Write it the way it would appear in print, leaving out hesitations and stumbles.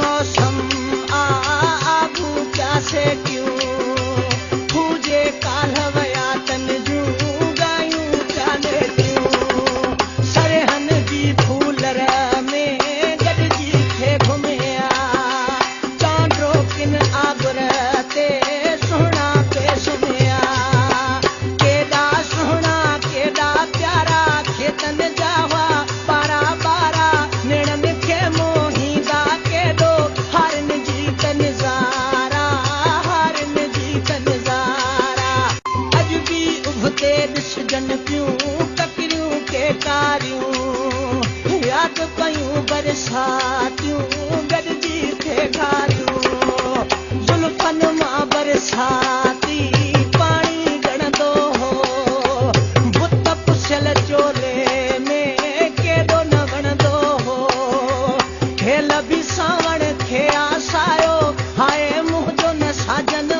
मौसम आगू प्यासे क्यों पूजे काल्हवया तन जूं गायूं प्याले क्यों सरहन जी फूलर में गॾिजी थे घुमिया चांड्रो किन आगुर ते सुहिणा पे सुम्हिया केॾा सुहिणा केॾा प्यारा खेतन जा हुआ बारा बारा निड़न खे मोहींदा केॾो हारन जी तनज़ारा हारन जी तनज़ारा अॼु बि उभते ॾिसजनि पियूं ककरियूं के कारियूं यादि पयूं बरसातियूं गॾिजी थे घारियूं ज़ुल्फनि मां बरसाती पाणी ॻणंदो हो बुत पुसियल चोले में केॾो न वणंदो हो हेल बि सावण खे आसायो हाय मुंहिंजो न साजन